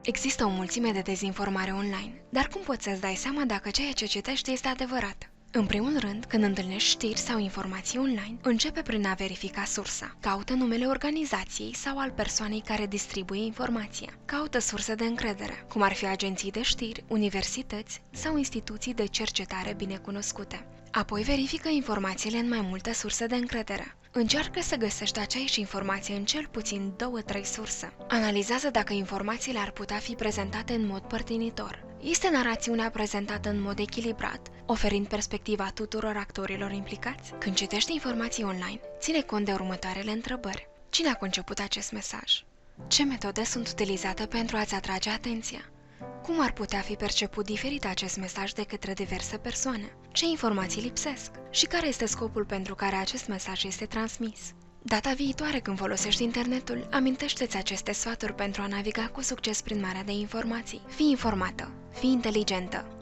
Există o mulțime de dezinformare online, dar cum poți să-ți dai seama dacă ceea ce citești este adevărat? În primul rând, când întâlnești știri sau informații online, începe prin a verifica sursa. Caută numele organizației sau al persoanei care distribuie informația. Caută surse de încredere, cum ar fi agenții de știri, universități sau instituții de cercetare binecunoscute. Apoi verifică informațiile în mai multe surse de încredere. Încearcă să găsești aceeași informație în cel puțin 2-3 surse. Analizează dacă informațiile ar putea fi prezentate în mod părtinitor. Este narațiunea prezentată în mod echilibrat, oferind perspectiva tuturor actorilor implicați? Când citești informații online, ține cont de următoarele întrebări. Cine a conceput acest mesaj? Ce metode sunt utilizate pentru a-ți atrage atenția? Cum ar putea fi perceput diferit acest mesaj de către diverse persoane? Ce informații lipsesc? Și care este scopul pentru care acest mesaj este transmis? Data viitoare când folosești internetul, amintește-ți aceste sfaturi pentru a naviga cu succes prin marea de informații. Fii informată, fii inteligentă.